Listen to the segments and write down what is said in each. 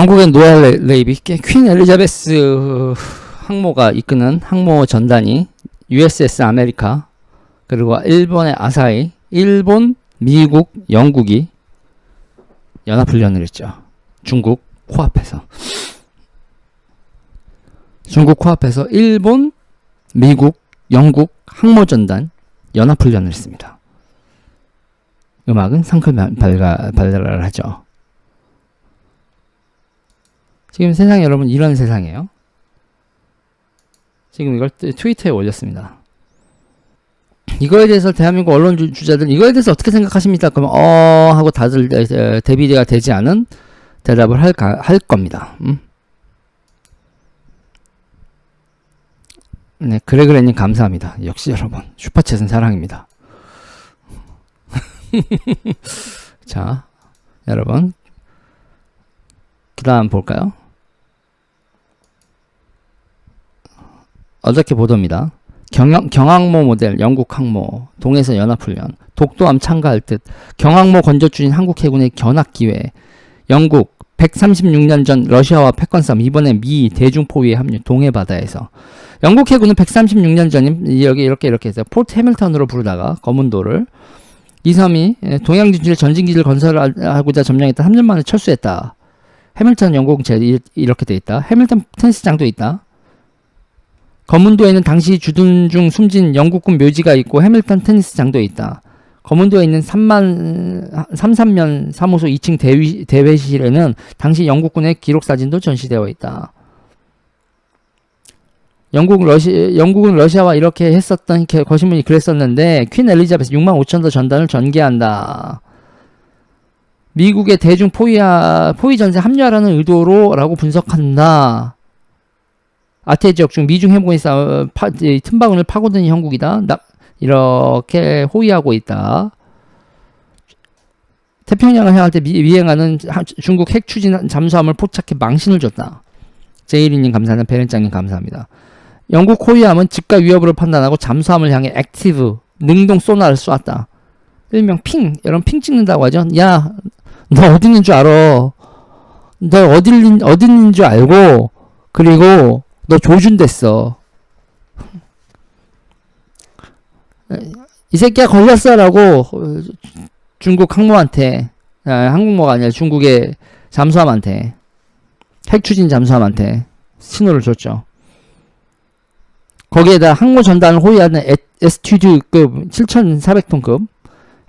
영국의 노엘 레이비, 퀸 엘리자베스 항모가 이끄는 항모 전단이 USS 아메리카, 그리고 일본의 아사히, 일본, 미국, 영국이 연합훈련을 했죠. 중국 코앞에서. 중국 코앞에서 일본, 미국, 영국 항모전단 연합훈련을 했습니다. 음악은 상클 발랄을 하죠. 지금 세상이 여러분 이런 세상이에요. 지금 이걸 트위터에 올렸습니다. 이거에 대해서 대한민국 언론 주자들 이거에 대해서 어떻게 생각하십니까? 그러면 하고 다들 대비가 되지 않은 대답을 할 겁니다. 네, 그래그래님 감사합니다. 역시 여러분 슈퍼챗은 사랑입니다. 자, 여러분 그 다음 볼까요? 어저께 보도입니다. 경항모 모델 영국 항모 동해에서 연합훈련 독도함 참가할 듯 경항모 건조추진 한국 해군의 견학기회 영국 136년 전 러시아와 패권 싸움 이번에 미 대중포위에 합류 동해바다에서 영국 해군은 136년 전인 여기 이렇게 해서 포트 해밀턴으로 부르다가 거문도를 이 섬이 동양진주의 전진기지를 건설하고자 점령했다 3년 만에 철수했다. 해밀턴 영국 이렇게 돼 있다. 해밀턴 테니스장도 있다. 거문도에는 당시 주둔 중 숨진 영국군 묘지가 있고 해밀턴 테니스장도 있다. 거문도에 있는 33면 사무소 2층 대회실에는 당시 영국군의 기록사진도 전시되어 있다. 영국은 러시아와 이렇게 했었던 거신문이 그랬었는데 퀸 엘리자베스 65,000도 전단을 전개한다. 미국의 대중 포위 전세 합류하라는 의도로라고 분석한다. 아태 지역 중 미중 해공에 싸워 틈바구니를 파고드는 형국이다. 이렇게 호위하고 있다. 태평양을 향할 때 미행하는 중국 핵 추진 잠수함을 포착해 망신을 줬다. 제이리님 감사합니다. 베렌짱님 감사합니다. 영국 호위함은 즉각 위협으로 판단하고 잠수함을 향해 액티브 능동 소나를 쏘았다. 일명 핑, 여러분 핑 찍는다고 하죠. 야, 너 어디 있는 줄 알아. 너 어디 있는 줄 알고 그리고 너 조준됐어. 이 새끼야 걸렸어라고 중국 항모한테 한국모가 아니라 중국의 잠수함한테 핵추진 잠수함한테 신호를 줬죠. 거기에다 항모 전단을 호위하는 에스튜드급 7,400톤급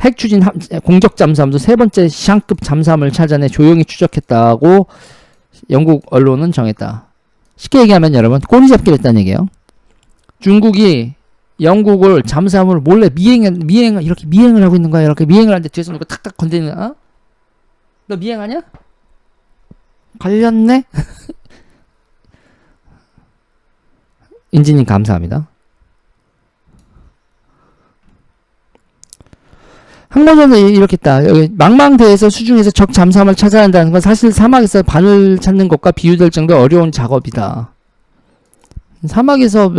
핵추진 공적 잠수함도 세 번째 샹급 잠수함을 찾아내 조용히 추적했다고 영국 언론은 정했다. 쉽게 얘기하면 여러분 꼬리 잡기를 했다는 얘기예요. 중국이 영국을 잠수함을 몰래 이렇게 미행을 하고 있는 거야. 이렇게 미행을 하는데 뒤에서 누가 탁탁 건드리는 거야. 너 미행하냐? 걸렸네? 인지님 감사합니다. 항모전은 이렇게 있다. 여기 망망대해에서 수중에서 적 잠수함을 찾아야 한다는 건 사실 사막에서 바늘 찾는 것과 비유될 정도로 어려운 작업이다. 사막에서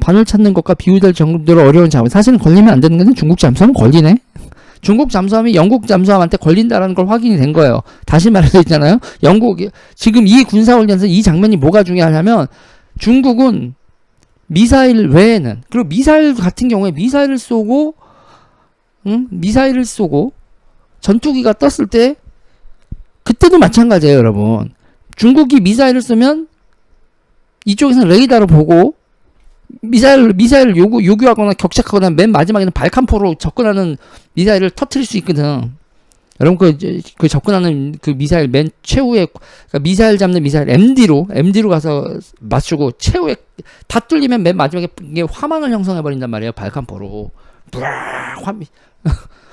바늘 찾는 것과 비유될 정도로 어려운 작업. 사실은 걸리면 안 되는 건데 중국 잠수함은 걸리네. 중국 잠수함이 영국 잠수함한테 걸린다라는 걸 확인이 된 거예요. 다시 말해서 있잖아요. 영국이 지금 이 군사훈련에서 이 장면이 뭐가 중요하냐면 중국은 미사일 외에는 그리고 미사일 같은 경우에 미사일을 쏘고 전투기가 떴을 때 그때도 마찬가지예요, 여러분. 중국이 미사일을 쏘면 이쪽에서는 레이더로 보고 미사일을 요구하거나 격착하거나 맨 마지막에는 발칸포로 접근하는 미사일을 터트릴 수 있거든. 여러분 그 접근하는 그 미사일 맨 최후에 그러니까 미사일 잡는 미사일 MD로 가서 맞추고 최후에 다 뚫리면 맨 마지막에 이게 화망을 형성해 버린단 말이에요. 발칸포로.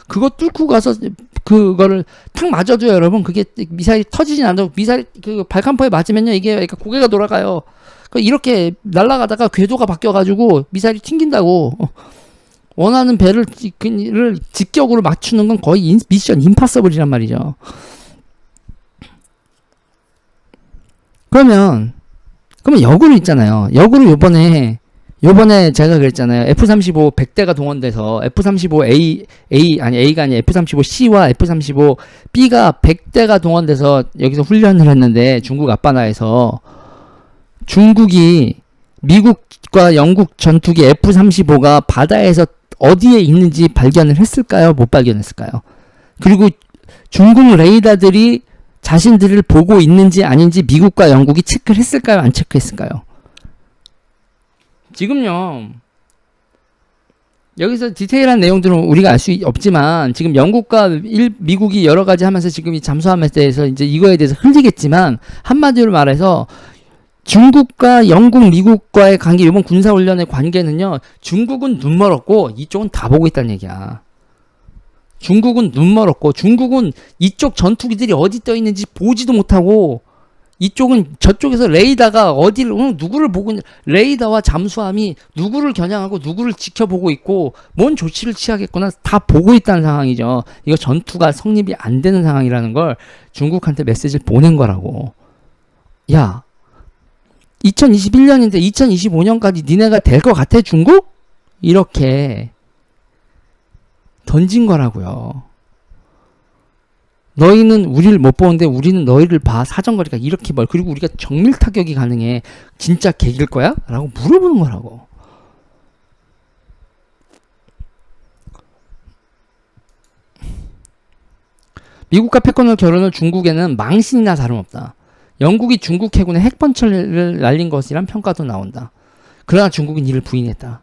그거 뚫고 가서 그거를 탁 맞아도 여러분 그게 미사일이 터지진 않아도 미사일 그 발칸포에 맞으면요 이게 그러니까 고개가 돌아가요. 이렇게 날아가다가 궤도가 바뀌어가지고 미사일이 튕긴다고. 원하는 배를 직격으로 맞추는 건 거의 미션 임파서블이란 말이죠. 그러면 역으로 있잖아요. 역으로 요번에 요번에 제가 그랬잖아요. F-35 100대가 동원돼서 A가 아니 F-35C와 F-35B가 100대가 동원돼서 여기서 훈련을 했는데 중국 앞바다에서 중국이 미국과 영국 전투기 F-35가 바다에서 어디에 있는지 발견을 했을까요? 못 발견했을까요? 그리고 중국 레이더들이 자신들을 보고 있는지 아닌지 미국과 영국이 체크를 했을까요? 안 체크했을까요? 지금요, 여기서 디테일한 내용들은 우리가 알 수 없지만 지금 영국과 미국이 여러 가지 하면서 지금 이 잠수함에 대해서 이제 이거에 대해서 흘리겠지만 한마디로 말해서 중국과 영국, 미국과의 관계, 이번 군사훈련의 관계는요, 중국은 눈 멀었고 이쪽은 다 보고 있다는 얘기야. 중국은 눈 멀었고 중국은 이쪽 전투기들이 어디 떠 있는지 보지도 못하고 이쪽은 저쪽에서 레이더가 어디를 누구를 보고 레이더와 잠수함이 누구를 겨냥하고 누구를 지켜보고 있고 뭔 조치를 취하겠구나 다 보고 있다는 상황이죠. 이거 전투가 성립이 안 되는 상황이라는 걸 중국한테 메시지를 보낸 거라고. 야, 2021년인데 2025년까지 니네가 될 것 같아 중국? 이렇게 던진 거라고요. 너희는 우리를 못 보는데 우리는 너희를 봐. 사정거리가 이렇게 멀. 그리고 우리가 정밀 타격이 가능해. 진짜 개길 거야? 라고 물어보는 거라고. 미국과 패권을 겨루는 중국에는 망신이나 다름없다. 영국이 중국 해군의 핵번처를 날린 것이란 평가도 나온다. 그러나 중국은 이를 부인했다.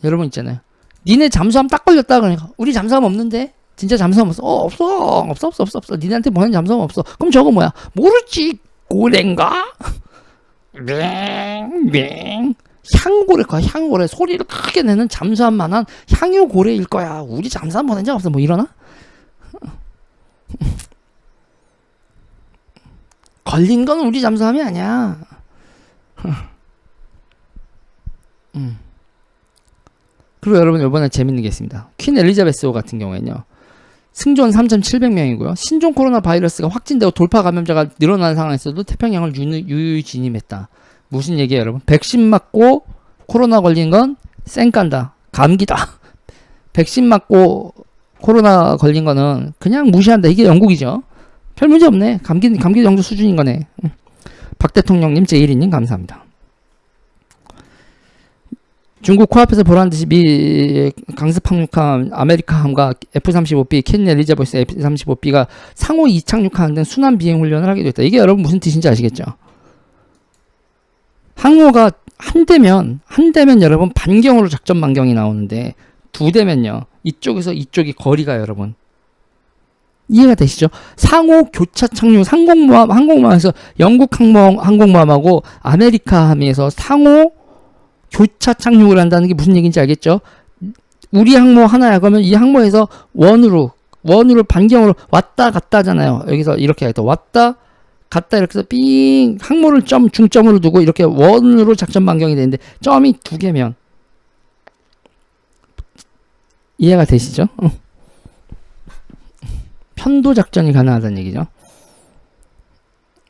여러분 있잖아요. 니네 잠수함 딱 걸렸다. 그러니까 우리 잠수함 없는데? 진짜 잠수함 없어? 없어. 니네한테 보낸 잠수함 없어. 그럼 저거 뭐야? 모르지. 고래인가? 맹. 향고래일 거야. 향고래. 소리를 크게 내는 잠수함만한 향유고래일 거야. 우리 잠수함 보낸 적 없어. 뭐 이러나? 걸린 건 우리 잠수함이 아니야. 그리고 여러분 이번에 재밌는 게 있습니다. 퀸 엘리자베스호 같은 경우에는요. 승조원 3,700명이고요. 신종 코로나 바이러스가 확진되고 돌파 감염자가 늘어나는 상황에서도 태평양을 유유히 진입했다. 무슨 얘기예요, 여러분? 백신 맞고 코로나 걸린 건 쌩깐다. 감기다. 백신 맞고 코로나 걸린 거는 그냥 무시한다. 이게 영국이죠. 별 문제 없네. 감기 정도 수준인 거네. 박 대통령님, 제1위님 감사합니다. 중국 코앞에서 보란듯이 미 강습항륙함 아메리카함과 F-35B, 캔 엘리자베스 F-35B가 상호 이착륙하는 등 순환 비행 훈련을 하게 됐다. 이게 여러분 무슨 뜻인지 아시겠죠? 항모가 한 대면 여러분 반경으로 작전 반경이 나오는데 두 대면요. 이쪽에서 이쪽이 거리가 여러분 이해가 되시죠? 상호 교차 착륙 항공모함에서 영국 항공모함하고 아메리카함에서 상호 교차 착륙을 한다는 게 무슨 얘기인지 알겠죠? 우리 항모 하나야. 그러면 이 항모에서 원으로 반경으로 왔다 갔다 하잖아요. 여기서 이렇게 해서 왔다 갔다 이렇게 해서 삥 항모를 중점으로 두고 이렇게 원으로 작전 반경이 되는데 점이 두 개면 이해가 되시죠? 편도 작전이 가능하다는 얘기죠.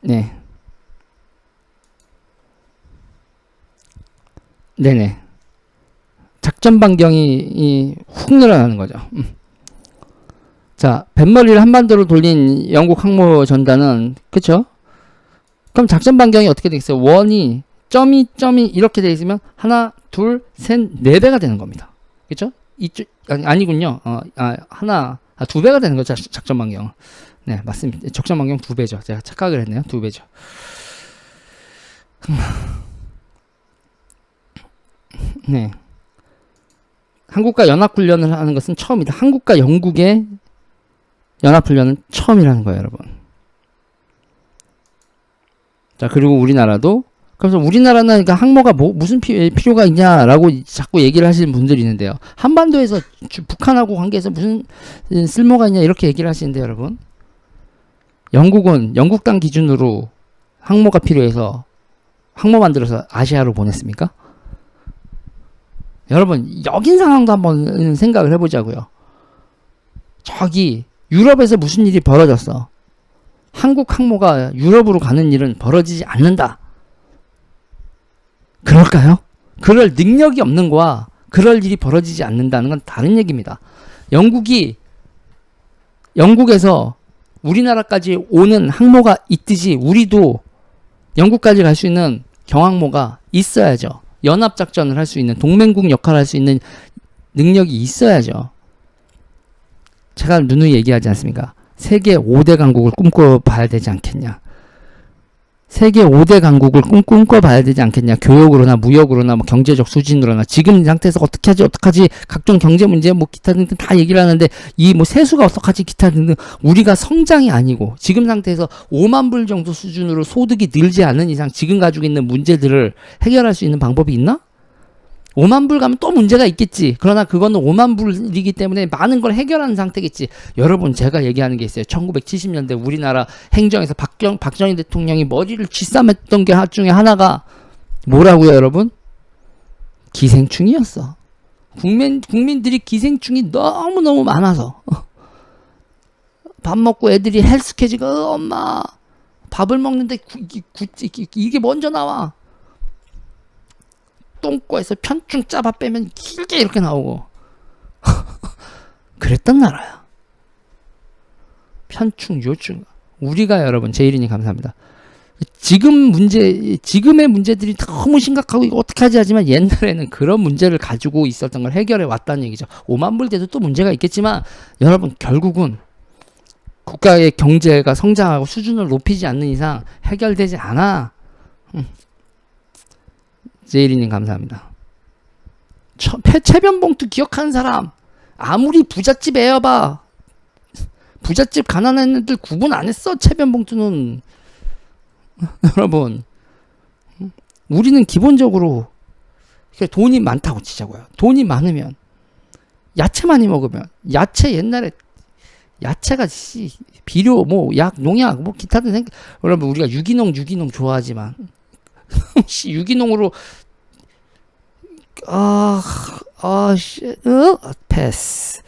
네. 네네. 작전 반경이 훅 늘어나는 거죠. 자, 뱃머리를 한반도로 돌린 영국 항모 전단은 그쵸? 그럼 작전 반경이 어떻게 되겠어요? 원이 점이 이렇게 되어 있으면 하나, 둘, 셋, 네 배가 되는 겁니다. 그쵸? 이쪽 아니군요. 두 배가 되는 거죠. 작전 반경. 네, 맞습니다. 작전 반경 두 배죠. 제가 착각을 했네요. 두 배죠. 네. 한국과 연합훈련을 하는 것은 처음이다. 한국과 영국의 연합훈련은 처음이라는 거예요, 여러분. 자, 그리고 우리나라도, 그래서 우리나라는 그러니까 항모가 무슨 필요가 있냐라고 자꾸 얘기를 하시는 분들이 있는데요. 한반도에서 북한하고 관계에서 무슨 쓸모가 있냐 이렇게 얘기를 하시는데 여러분. 영국은 영국 땅 기준으로 항모가 필요해서 항모 만들어서 아시아로 보냈습니까? 여러분 여긴 상황도 한번 생각을 해보자고요. 저기 유럽에서 무슨 일이 벌어졌어. 한국 항모가 유럽으로 가는 일은 벌어지지 않는다. 그럴까요? 그럴 능력이 없는 거와 그럴 일이 벌어지지 않는다는 건 다른 얘기입니다. 영국에서 우리나라까지 오는 항모가 있듯이 우리도 영국까지 갈 수 있는 경항모가 있어야죠. 연합작전을 할 수 있는, 동맹국 역할을 할 수 있는 능력이 있어야죠. 제가 누누이 얘기하지 않습니까? 세계 5대 강국을 꿈꿔봐야 되지 않겠냐. 세계 5대 강국을 꿈꿔봐야 되지 않겠냐. 교역으로나 무역으로나 뭐 경제적 수준으로나 지금 상태에서 어떡하지 각종 경제 문제 뭐 기타 등등 다 얘기를 하는데 이 뭐 세수가 어떡하지 기타 등등 우리가 성장이 아니고 지금 상태에서 5만 불 정도 수준으로 소득이 늘지 않는 이상 지금 가지고 있는 문제들을 해결할 수 있는 방법이 있나? 5만 불 가면 또 문제가 있겠지. 그러나 그거는 5만 불이기 때문에 많은 걸 해결하는 상태겠지. 여러분 제가 얘기하는 게 있어요. 1970년대 우리나라 행정에서 박정희 대통령이 머리를 쥐싸맸던 게 중에 하나가 뭐라고요 여러분? 기생충이었어. 국민들이 기생충이 너무너무 많아서 밥 먹고 애들이 헬스케지가 엄마 밥을 먹는데 이게 먼저 나와. 똥꼬에서 편충 짜봐 빼면 길게 이렇게 나오고 그랬던 나라야. 편충 요충 우리가 여러분 제일이니 감사합니다. 지금의 문제들이 너무 심각하고 이거 어떻게 하지 하지만 옛날에는 그런 문제를 가지고 있었던 걸 해결해 왔다는 얘기죠. 5만 불 돼도 또 문제가 있겠지만 여러분 결국은 국가의 경제가 성장하고 수준을 높이지 않는 이상 해결되지 않아. 제이리님 감사합니다. 체변봉투 기억하는 사람 아무리 부잣집 애여봐 부잣집 가난한 애들 구분 안 했어. 체변봉투는 여러분 우리는 기본적으로 돈이 많다고 치자고요. 돈이 많으면 야채 많이 먹으면 야채 옛날에 야채가 비료 뭐 약 농약 뭐 기타 등 여러분 우리가 유기농 좋아하지만 유기농으로 패스.